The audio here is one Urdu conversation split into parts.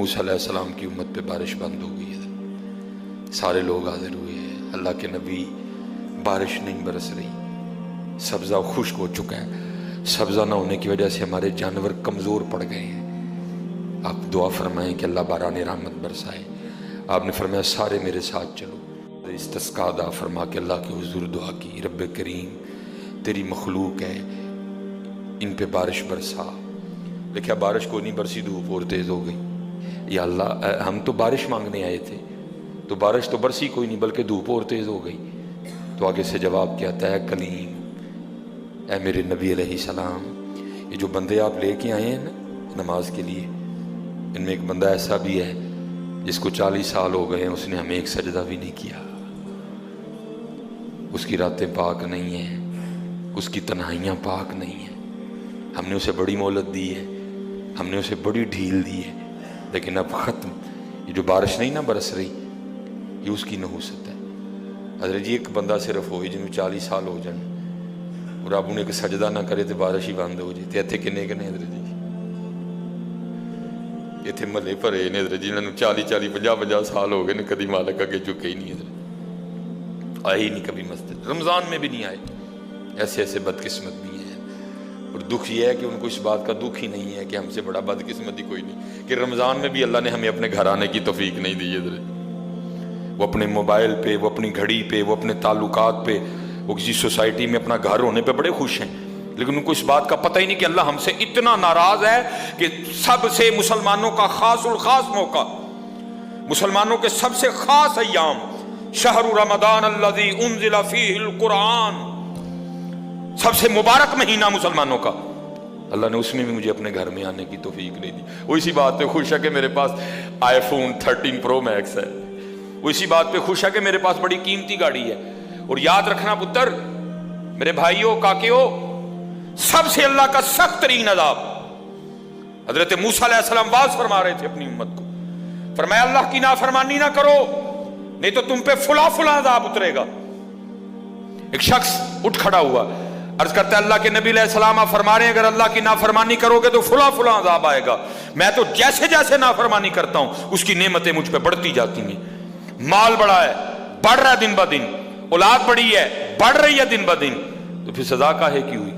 موسیٰ علیہ السلام کی امت پہ بارش بند ہو گئی ہے، سارے لوگ حاضر ہوئے ہیں، اللہ کے نبی بارش نہیں برس رہی، سبزہ خشک ہو چکا ہے، سبزہ نہ ہونے کی وجہ سے ہمارے جانور کمزور پڑ گئے ہیں، آپ دعا فرمائیں کہ اللہ باران رحمت برسائے۔ آپ نے فرمایا سارے میرے ساتھ چلو، استسقاء ادا فرما کے اللہ کے حضور دعا کی، رب کریم تیری مخلوق ہے، ان پہ بارش برسا۔ دیکھا بارش کو نہیں برسی، دھوپ اور تیز ہو گئی۔ یا اللہ ہم تو بارش مانگنے آئے تھے، تو بارش تو برسی کوئی نہیں بلکہ دھوپ اور تیز ہو گئی۔ تو آگے سے جواب کیا آتا ہے، کلیم اے میرے نبی علیہ السلام، یہ جو بندے آپ لے کے آئے ہیں نا نماز کے لیے، ان میں ایک بندہ ایسا بھی ہے جس کو 40 سال ہو گئے ہیں، اس نے ہمیں ایک سجدہ بھی نہیں کیا، اس کی راتیں پاک نہیں ہیں، اس کی تنہائیاں پاک نہیں ہیں، ہم نے اسے بڑی مہلت دی ہے، ہم نے اسے بڑی ڈھیل دی ہے، لیکن اب ختم۔ یہ جو بارش نہیں نہ برس رہی، یہ اس کی نحوست ہے۔ حضرت جی ایک بندہ صرف ہوئی جنہوں 40 سال ہو جائیں اور آپ انہیں ایک سجدہ نہ کرے تو بارش ہی بند ہو جائے، تے کنے کنے حضرت جی اتنے محلے بھرے نے حضرت جی، انہوں 40 50 سال ہو گئے نے، کدی مالک اگے چکے ہی نہیں، حضرت آئے ہی نہیں کبھی مسجد، رمضان میں بھی نہیں آئے۔ ایسے ایسے بدقسمت بھی ہیں، اور دکھ یہ ہے کہ ان کو اس بات کا دکھ ہی نہیں ہے کہ ہم سے بڑا بدقسمت ہی کوئی نہیں، کہ رمضان میں بھی اللہ نے ہمیں اپنے گھر آنے کی توفیق نہیں دی ہے۔ وہ اپنے موبائل پہ، وہ اپنی گھڑی پہ، وہ اپنے تعلقات پہ، وہ کسی سوسائٹی میں اپنا گھر ہونے پہ بڑے خوش ہیں، لیکن ان کو اس بات کا پتہ ہی نہیں کہ اللہ ہم سے اتنا ناراض ہے کہ سب سے مسلمانوں کا خاص الخاص موقع، مسلمانوں کے سب سے خاص ایام، شہر رمضان الذی انزل فیہ القرآن، سب سے مبارک مہینہ مسلمانوں کا، اللہ نے اس میں بھی مجھے اپنے گھر میں آنے کی توفیق نہیں دی۔ وہ اسی بات پہ خوش ہے کہ میرے پاس آئی فون 13 پرو میکس ہے، وہ اسی بات پہ خوش ہے کہ میرے پاس بڑی قیمتی گاڑی ہے۔ اور یاد رکھنا پتر، میرے بھائیوں کاکیوں، سب سے اللہ کا سخت ترین عذاب، حضرت موسیٰ علیہ السلام واز فرما رہے تھے اپنی امت کو، فرمایا اللہ کی نافرمانی نہ کرو نہیں تو تم پہ فلاں فلاں عذاب اترے گا۔ ایک شخص اٹھ کھڑا ہوا، عرض کرتا ہے اللہ کے نبی علیہ السلام آپ فرما رہے ہیں اگر اللہ کی نافرمانی کرو گے تو فلاں فلاں عذاب آئے گا، میں تو جیسے جیسے نافرمانی کرتا ہوں اس کی نعمتیں مجھ پہ بڑھتی جاتی ہیں، مال بڑا ہے، بڑھ رہا ہے دن بہ دن، اولاد بڑی ہے، بڑھ رہی ہے دن بہ دن، تو پھر سزا کاہے کی ہوئی؟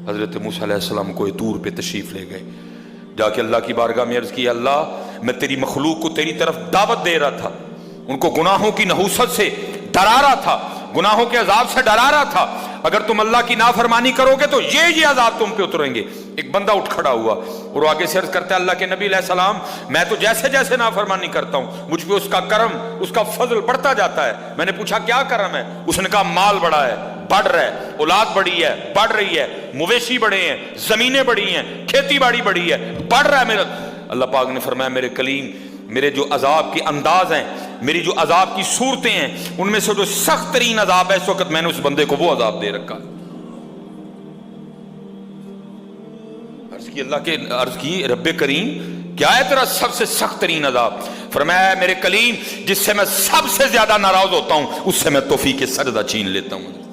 حضرت موسیٰ علیہ السلام کوہ طور پہ تشریف لے گئے، جا کے اللہ کی بارگاہ میں عرض کی، اللہ میں تیری مخلوق کو تیری طرف دعوت دے رہا تھا، ان کو گناہوں کی نحوست سے ڈرا رہا تھا، گناہوں کے عذاب سے ڈرا رہا تھا، اگر تم اللہ کی نافرمانی کرو گے تو یہ عذاب تم پہ اتریں گے۔ ایک بندہ اٹھ کھڑا ہوا اور وہ آگے سے عرض کرتا ہے اللہ کے نبی علیہ السلام میں تو جیسے جیسے نافرمانی کرتا ہوں مجھ پہ اس کا کرم، اس کا فضل بڑھتا جاتا ہے۔ میں نے پوچھا کیا کرم ہے؟ اس نے کہا مال بڑا ہے، بڑھ رہا ہے، اولاد بڑی ہے، بڑھ رہی ہے، مویشی بڑے ہیں، زمینیں بڑی ہیں، کھیتی باڑی بڑی ہے، بڑھ رہا ہے میرا۔ اللہ پاک نے فرمایا میرے کلیم، میرے جو عذاب کے انداز ہیں، میری جو عذاب کی صورتیں ہیں، ان میں سے جو سخت ترین عذاب ہے اس وقت میں نے اس بندے کو وہ عذاب دے رکھا۔ عرض کی رب کریم کیا ہے تیرا سب سے سخت ترین عذاب؟ فرمایا میرے کلیم جس سے میں سب سے زیادہ ناراض ہوتا ہوں اس سے میں توفیق سجدہ چھین لیتا ہوں۔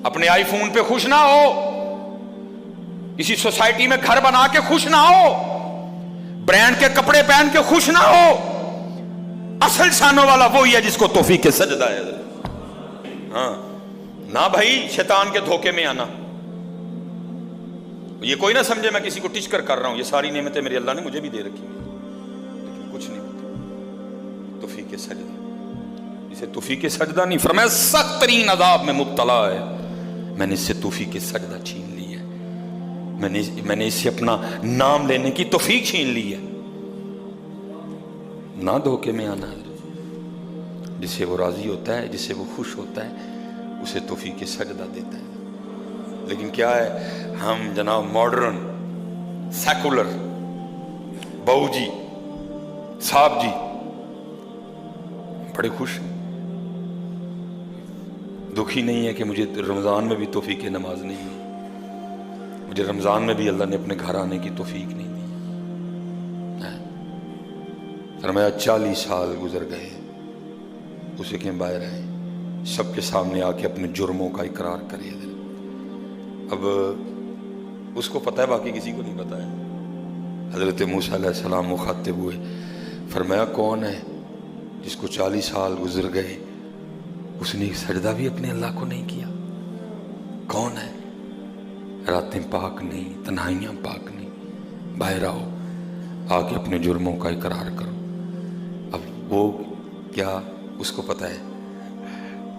اپنے آئی فون پہ خوش نہ ہو، کسی سوسائٹی میں گھر بنا کے خوش نہ ہو، برانڈ کے کپڑے پہن کے خوش نہ ہو، اصل شانوں والا وہی ہے جس کو توفیق سجدہ ہے۔ ہاں نہ بھائی شیطان کے دھوکے میں آنا، یہ کوئی نہ سمجھے میں کسی کو ٹچ کر رہا ہوں، یہ ساری نعمتیں میرے اللہ نے مجھے بھی دے رکھی ہیں، لیکن کچھ نہیں ہوتا توفیق سجدہ، اسے توفیق سجدہ نہیں فرمایا سخت ترین عذاب میں مبتلا ہے، میں نے اس سے توفیق سجدہ چھین لی ہے، میں نے اس سے اپنا نام لینے کی توفیق چھین لی ہے۔ نہ دھوکے میں آنا، جس سے وہ راضی ہوتا ہے، جس سے وہ خوش ہوتا ہے اسے توفیق سجدہ دیتا ہے۔ لیکن کیا ہے ہم جناب ماڈرن سیکولر بہو جی صاحب جی بڑے خوش ہیں، دکھی نہیں ہے کہ مجھے رمضان میں بھی توفیق نماز نہیں ہے، مجھے رمضان میں بھی اللہ نے اپنے گھر آنے کی توفیق نہیں دی۔ فرمایا 40 سال گزر گئے، اسے کہ باہر آئے، سب کے سامنے آ کے اپنے جرموں کا اقرار کرے۔ اب اس کو پتہ ہے، باقی کسی کو نہیں پتہ ہے، حضرت موسیٰ علیہ السلام مخاطب ہوئے، فرمایا کون ہے جس کو 40 سال گزر گئے اس نے سجدہ بھی اپنے اللہ کو نہیں کیا؟ کون ہے؟ راتیں پاک نہیں، تنہائیاں پاک نہیں، باہر آؤ، آ کے اپنے جرموں کا اقرار کرو۔ اب وہ کیا اس کو پتہ ہے؟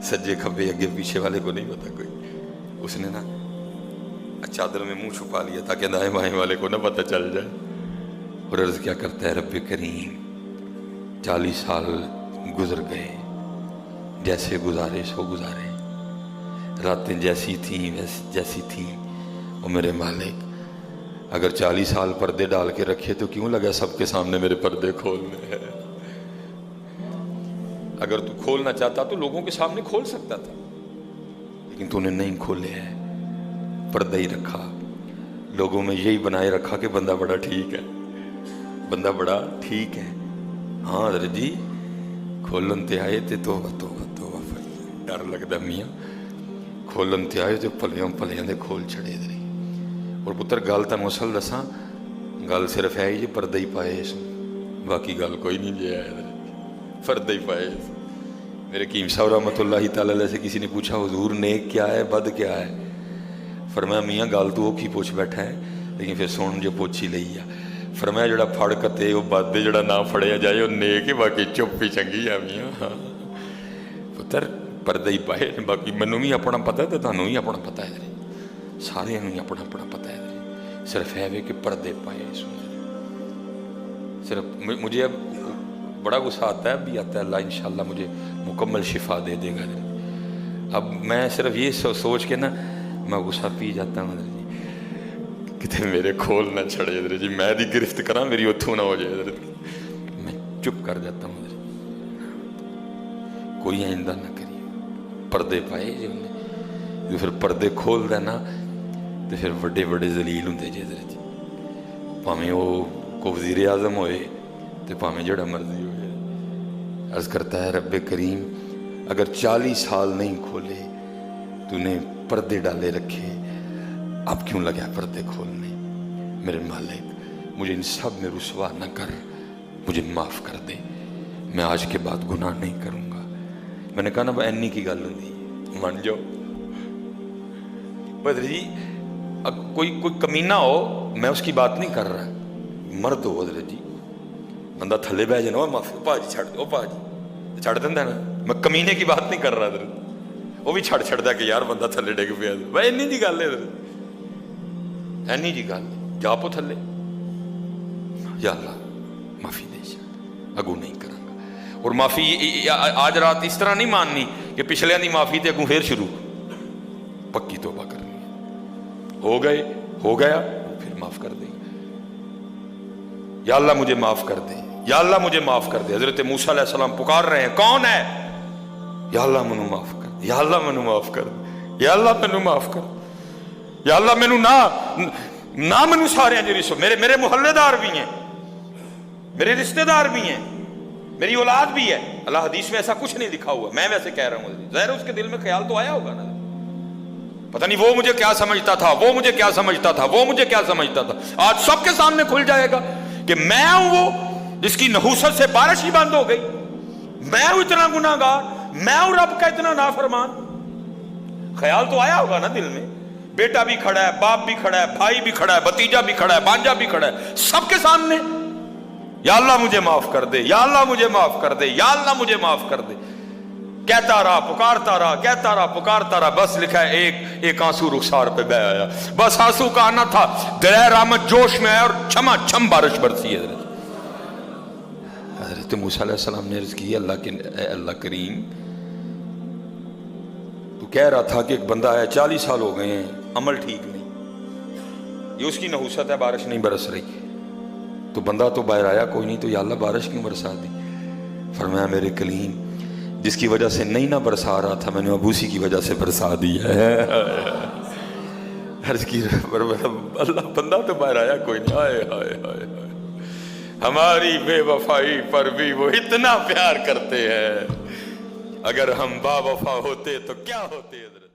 سجے کھبے اگے پیچھے والے کو نہیں پتا کوئی۔ اس نے نا چادر میں منہ چھپا لیا تاکہ دائیں بائیں والے کو نہ پتہ چل جائے، اور عرض کیا کرتا ہے، رب کریم 40 سال گزر گئے، جیسے گزارے سو گزارے، راتیں جیسی تھیں جیسی تھیں، اور میرے مالک اگر 40 سال پردے ڈال کے رکھے تو کیوں لگا سب کے سامنے میرے پردے کھولنے ہیں؟ اگر تو کھولنا چاہتا تو لوگوں کے سامنے کھول سکتا تھا، لیکن تو نے نہیں کھولے ہیں، پردہ ہی رکھا، لوگوں میں یہی بنائے رکھا کہ بندہ بڑا ٹھیک ہے، بندہ بڑا ٹھیک ہے۔ ہاں حضرت جی کھولن تے آئے تے توبہ توبہ توبہ، ڈر لگتا میاں، کھولن تے آئے تے پلیاں پلیاں دے کھول چھڑے دے۔ اور پتر گل تانوں اصل دساں، گل صرف ہے جی پردہ ہی پائے اس، باقی گل کوئی نہیں جی ہے، پردہ ہی پائے اس۔ میرے حکیم صاحب رحمۃ اللہ تعالی علیہ سے کسی نے پوچھا حضور نیک کیا ہے بد کیا ہے؟ فرمایا میاں گل تو وہ کی پوچھ بیٹھا ہے، لیکن پھر سن جو پوچھی لئی ہے۔ فرمایا جڑا پھڑ کتے وہ بد، جڑا نہ پھڑیا جائے وہ نیک ہے، باقی چپ ہی چنگی ہے میاں۔ پتر پردہ ہی پائے، باقی منوں بھی اپنا پتہ ہے تو تانوں بھی اپنا پتہ ہے، سارے ہی اپنا اپنا پتہ ہے، صرف ہے کہ پردے پائے۔ صرف مجھے اب بڑا غصہ آتا ہے، اب بھی آتا ہے، اللہ انشاءاللہ مجھے مکمل شفا دے دے گا۔ اب میں صرف یہ سوچ کے نا میں غصہ پی جاتا ہوں حضرت جی، کتے میرے کھول نہ چھڑے حضرت جی، میں دی گرفت کراں میری اتھوں نہ ہو جائے حضرت جی، میں چپ کر جاتا ہوں حضرت جی، کوئی آئندہ نہ کریے۔ پردے پائے جی انہیں، جو پھر پردے کھول دینا تو پھر بڑے بڑے ذلیل ہوندے جی حضرت جی، پاویں وہ کو وزیر اعظم ہوئے تو پاویں جڑا مرضی ہوئے۔ عرض کرتا ہے رب کریم اگر 40 سال نہیں کھولے تو نے پردے ڈالے رکھے، اب کیوں لگا پردے کھولنے؟ میرے مالک مجھے ان سب میں رسوا نہ کر، مجھے معاف کر دے، میں آج کے بعد گناہ نہیں کروں گا۔ میں نے کہا نا اینی کی گل ہوندی من جاؤ بدر جی، کوئی کمینہ ہو میں اس کی بات نہیں کر رہا، مرد ہو حضرت جی، بندہ تھلے بہ جانا معافی پا جی چھڑ دو، پا جی چھڑ دینا نا، میں کمینے کی بات نہیں کر رہا حضرت، وہ بھی چھڑ دا کہ یار بندہ تھلے ڈگ پیا، بھائی اینی جی گل ہے حضرت، اینی جی گل جا پو تھلے، یا اللہ معافی دے چھڑ، اگوں نہیں کروں گا۔ اور معافی آج رات اس طرح نہیں ماننی کہ پچھلے دی معافی تے اگوں پھر شروع، پکی توبہ کرنی ہے، ہو گیا پھر معاف کر دے، یا اللہ مجھے معاف کر دے، یا اللہ مجھے معاف کر دے۔ حضرت موسیٰ علیہ السلام پکار رہے ہیں، کون ہے؟ یا اللہ منو معاف کر دے، یا اللہ منو معاف کر دے، یا اللہ منو معاف کر دے، یا اللہ منو نہ منو سارے ہیں جی، میرے محلے دار بھی ہیں، میرے رشتہ دار بھی ہیں، میری اولاد بھی ہے۔ اللہ حدیث میں ایسا کچھ نہیں لکھا ہوا، میں ویسے کہہ رہا ہوں، ظاہر اس کے دل میں خیال تو آیا ہوگا نا، پتہ نہیں وہ مجھے کیا سمجھتا تھا، وہ مجھے کیا سمجھتا تھا، وہ مجھے کیا سمجھتا تھا۔ آج سب کے سامنے کھل جائے گا کہ میں ہوں وہ جس کی نحوست سے بارش ہی بند ہو گئی، میں ہوں اتنا گناہ گار، میں ہوں رب کا اتنا نافرمان۔ خیال تو آیا ہوگا نا دل میں، بیٹا بھی کھڑا ہے، باپ بھی کھڑا ہے، بھائی بھی کھڑا ہے، بھتیجا بھی کھڑا ہے، بانجا بھی کھڑا ہے، سب کے سامنے یا اللہ مجھے معاف کر دے، یا اللہ مجھے معاف کر دے، یا اللہ مجھے معاف کر دے، کہتا رہا پکارتا رہا، کہتا رہا پکارتا رہا، بس لکھا ہے ایک آنسو رخسار پہ بہ آیا، بس آنسو کا آنا تھا، دریائے رحمت جوش میں آیا اور چھما چھم بارش برسی ہے۔ حضرت موسیٰ علیہ السلام نے عرض کی، اے اللہ کریم تو کہہ رہا تھا کہ ایک بندہ ہے 40 سال ہو گئے ہیں، عمل ٹھیک نہیں، یہ اس کی نحوست ہے، بارش نہیں برس رہی، تو بندہ تو باہر آیا کوئی نہیں، تو یا اللہ بارش کیوں برسا دی؟ فرمایا میرے کلیم جس کی وجہ سے نہیں نہ برسا رہا تھا میں نے اب اسی کی وجہ سے برسا دی ہے۔ عرض کی اللہ بندہ تو باہر آیا کوئی نہیں، ہائے ہائے ہائے ہائے، ہماری بے وفائی پر بھی وہ اتنا پیار کرتے ہیں، اگر ہم با وفا ہوتے تو کیا ہوتے حضرت۔